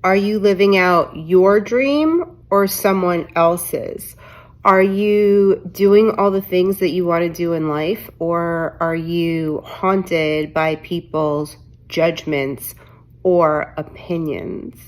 Are you living out your dream or someone else's? Are you doing all the things that you want to do in life, or are you haunted by people's judgments or opinions?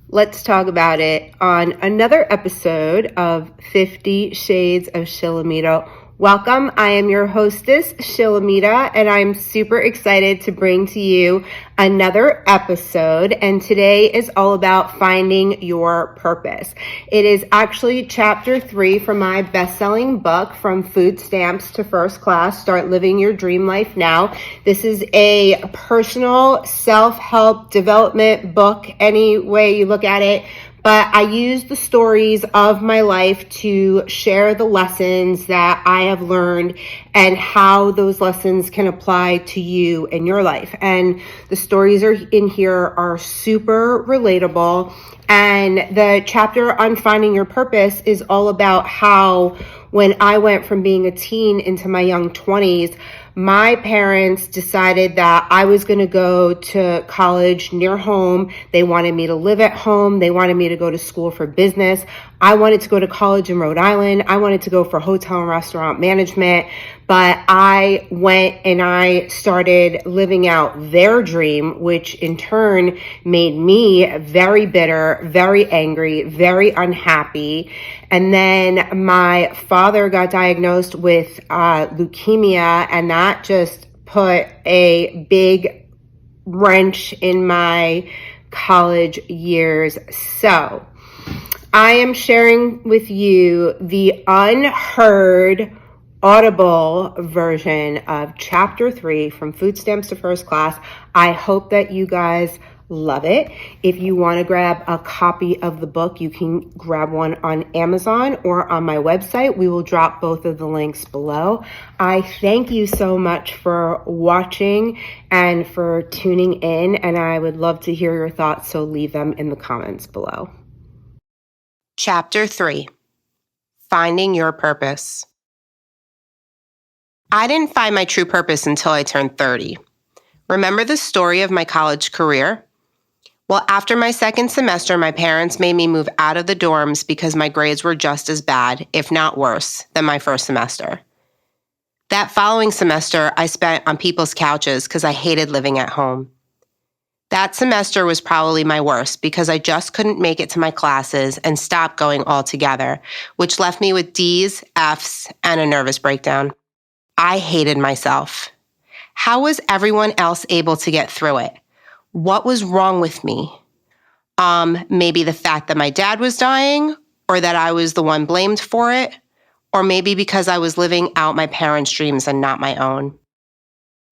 Let's talk about it on another episode of 50 Shades of Shilamida. Welcome. I am your hostess, Shilamida, and I'm super excited to bring to you another episode. And today is all about finding your purpose. It is actually chapter 3 from my best-selling book, From Food Stamps to First Class, Start Living Your Dream Life Now. This is a personal self-help development book, any way you look at it. But I use the stories of my life to share the lessons that I have learned and how those lessons can apply to you in your life. And the stories in here are super relatable. And the chapter on finding your purpose is all about how when I went from being a teen into my young 20s, my parents decided that I was going to go to college near home. They wanted me to live at home. They wanted me to go to school for business. I wanted to go to college in Rhode Island. I wanted to go for hotel and restaurant management. But I went and I started living out their dream, which in turn made me very bitter, very angry, very unhappy. And then my father got diagnosed with leukemia, and that just put a big wrench in my college years. So I am sharing with you the unheard audible version of chapter 3 from Food Stamps to First Class. I hope that you guys love it. If you want to grab a copy of the book, you can grab one on Amazon or on my website. We will drop both of the links below. I thank you so much for watching and for tuning in, and I would love to hear your thoughts, so leave them in the comments below. Chapter 3, Finding Your Purpose. I didn't find my true purpose until I turned 30. Remember the story of my college career? Well, after my second semester, my parents made me move out of the dorms because my grades were just as bad, if not worse, than my first semester. That following semester, I spent on people's couches because I hated living at home. That semester was probably my worst because I just couldn't make it to my classes and stopped going altogether, which left me with D's, F's, and a nervous breakdown. I hated myself. How was everyone else able to get through it? What was wrong with me? Maybe the fact that my dad was dying, or that I was the one blamed for it, or maybe because I was living out my parents' dreams and not my own.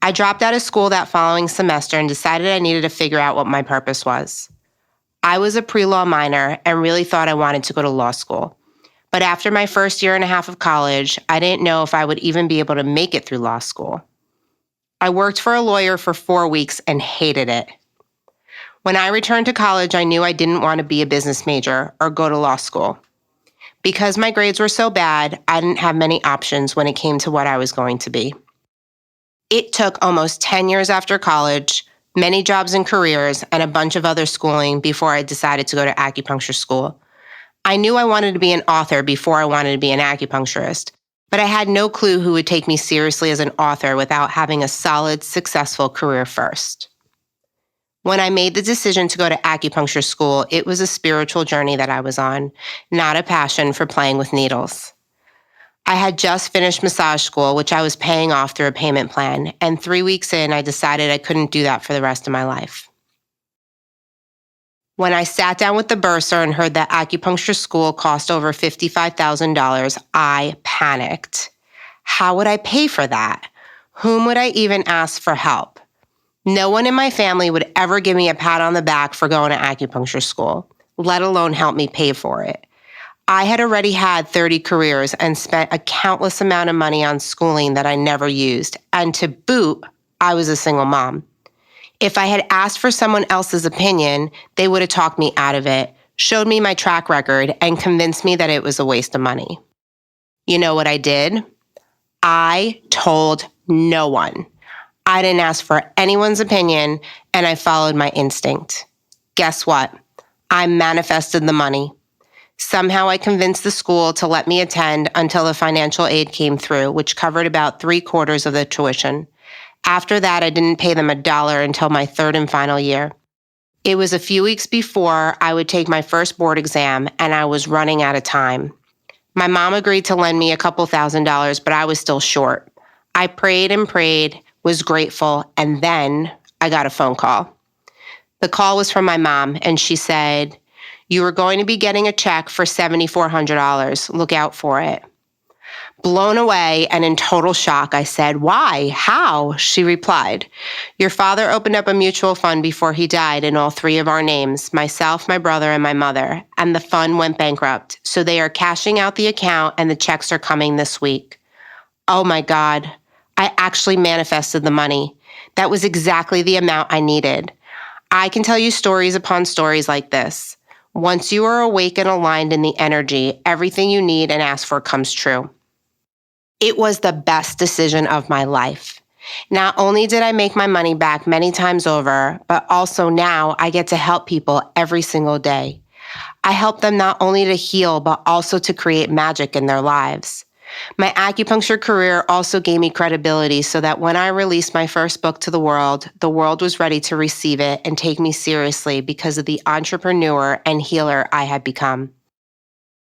I dropped out of school that following semester and decided I needed to figure out what my purpose was. I was a pre-law minor and really thought I wanted to go to law school. But after my first year and a half of college, I didn't know if I would even be able to make it through law school. I worked for a lawyer for 4 weeks and hated it. When I returned to college, I knew I didn't want to be a business major or go to law school. Because my grades were so bad, I didn't have many options when it came to what I was going to be. It took almost 10 years after college, many jobs and careers, and a bunch of other schooling before I decided to go to acupuncture school. I knew I wanted to be an author before I wanted to be an acupuncturist, but I had no clue who would take me seriously as an author without having a solid, successful career first. When I made the decision to go to acupuncture school, it was a spiritual journey that I was on, not a passion for playing with needles. I had just finished massage school, which I was paying off through a payment plan, and 3 weeks in, I decided I couldn't do that for the rest of my life. When I sat down with the bursar and heard that acupuncture school cost over $55,000, I panicked. How would I pay for that? Whom would I even ask for help? No one in my family would ever give me a pat on the back for going to acupuncture school, let alone help me pay for it. I had already had 30 careers and spent a countless amount of money on schooling that I never used. And to boot, I was a single mom. If I had asked for someone else's opinion, they would have talked me out of it, showed me my track record, and convinced me that it was a waste of money. You know what I did? I told no one. I didn't ask for anyone's opinion, and I followed my instinct. Guess what? I manifested the money. Somehow I convinced the school to let me attend until the financial aid came through, which covered about 3/4 of the tuition. After that, I didn't pay them $1 until my third and final year. It was a few weeks before I would take my first board exam, and I was running out of time. My mom agreed to lend me a couple $1,000s, but I was still short. I prayed and prayed, was grateful, and then I got a phone call. The call was from my mom, and she said, "You are going to be getting a check for $7,400. Look out for it." Blown away and in total shock, I said, "Why? How?" She replied, "Your father opened up a mutual fund before he died in all 3 of our names, myself, my brother, and my mother, and the fund went bankrupt. So they are cashing out the account and the checks are coming this week." Oh my God, I actually manifested the money. That was exactly the amount I needed. I can tell you stories upon stories like this. Once you are awake and aligned in the energy, everything you need and ask for comes true. It was the best decision of my life. Not only did I make my money back many times over, but also now I get to help people every single day. I help them not only to heal, but also to create magic in their lives. My acupuncture career also gave me credibility so that when I released my first book to the world was ready to receive it and take me seriously because of the entrepreneur and healer I had become.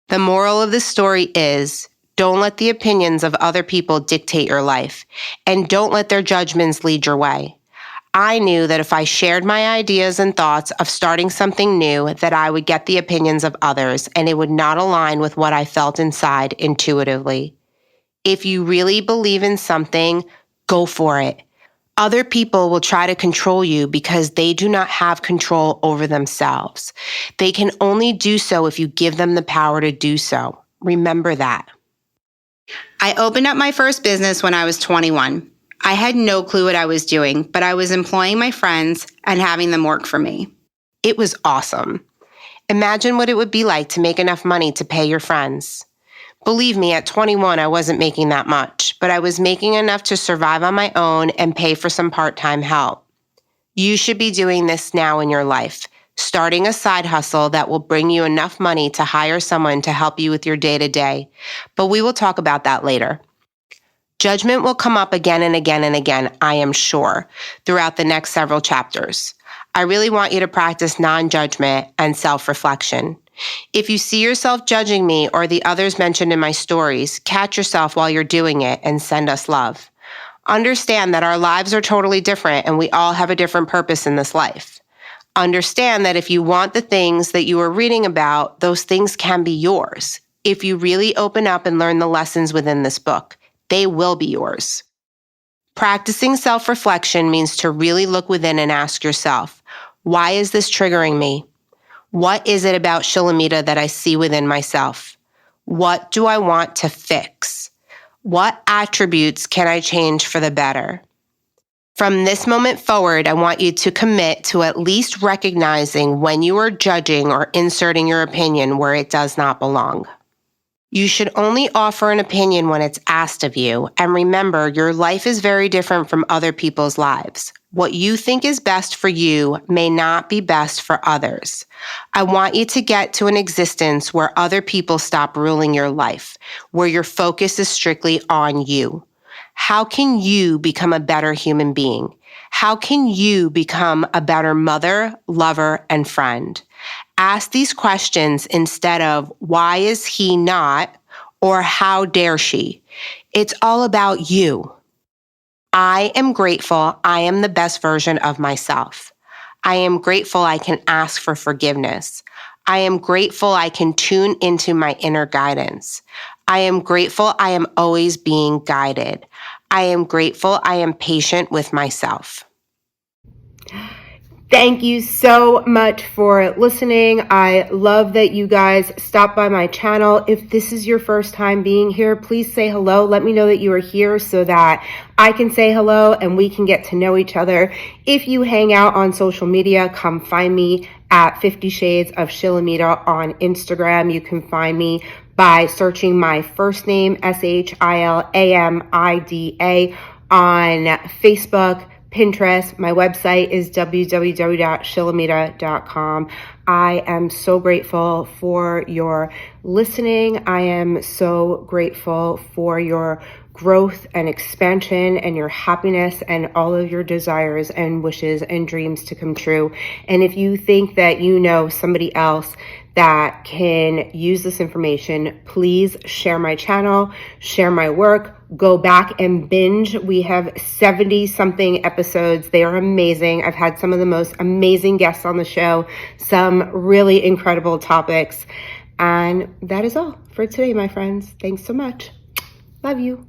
The moral of this story is, don't let the opinions of other people dictate your life, and don't let their judgments lead your way. I knew that if I shared my ideas and thoughts of starting something new, that I would get the opinions of others, and it would not align with what I felt inside intuitively. If you really believe in something, go for it. Other people will try to control you because they do not have control over themselves. They can only do so if you give them the power to do so. Remember that. I opened up my first business when I was 21. I had no clue what I was doing, but I was employing my friends and having them work for me. It was awesome. Imagine what it would be like to make enough money to pay your friends. Believe me, at 21, I wasn't making that much, but I was making enough to survive on my own and pay for some part-time help. You should be doing this now in your life, starting a side hustle that will bring you enough money to hire someone to help you with your day-to-day, but we will talk about that later. Judgment will come up again and again and again, I am sure, throughout the next several chapters. I really want you to practice non-judgment and self-reflection. If you see yourself judging me or the others mentioned in my stories, catch yourself while you're doing it and send us love. Understand that our lives are totally different and we all have a different purpose in this life. Understand that if you want the things that you are reading about, those things can be yours. If you really open up and learn the lessons within this book, they will be yours. Practicing self-reflection means to really look within and ask yourself, why is this triggering me? What is it about Shilamida that I see within myself? What do I want to fix? What attributes can I change for the better? From this moment forward, I want you to commit to at least recognizing when you are judging or inserting your opinion where it does not belong. You should only offer an opinion when it's asked of you, and remember, your life is very different from other people's lives. What you think is best for you may not be best for others. I want you to get to an existence where other people stop ruling your life, where your focus is strictly on you. How can you become a better human being? How can you become a better mother, lover, and friend? Ask these questions instead of, why is he not, or how dare she? It's all about you. I am grateful I am the best version of myself. I am grateful I can ask for forgiveness. I am grateful I can tune into my inner guidance. I am grateful I am always being guided. I am grateful I am patient with myself. Thank you so much for listening. I love that you guys stopped by my channel. If this is your first time being here, please say hello. Let me know that you are here so that I can say hello and we can get to know each other. If you hang out on social media, come find me at 50 Shades of Shilamida on Instagram. You can find me by searching my first name, 𝐹𝑖𝑟𝑜𝑚 𝐹𝑜𝑑 on Facebook, Pinterest. My website is www.shilamida.com. I am so grateful for your listening. I am so grateful for your growth and expansion and your happiness and all of your desires and wishes and dreams to come true. And if you think that you know somebody else that can use this information, please share my channel, share my work, go back and binge. We have 70 something episodes. They are amazing. I've had some of the most amazing guests on the show, some really incredible topics. And that is all for today, my friends. Thanks so much. Love you. Bye.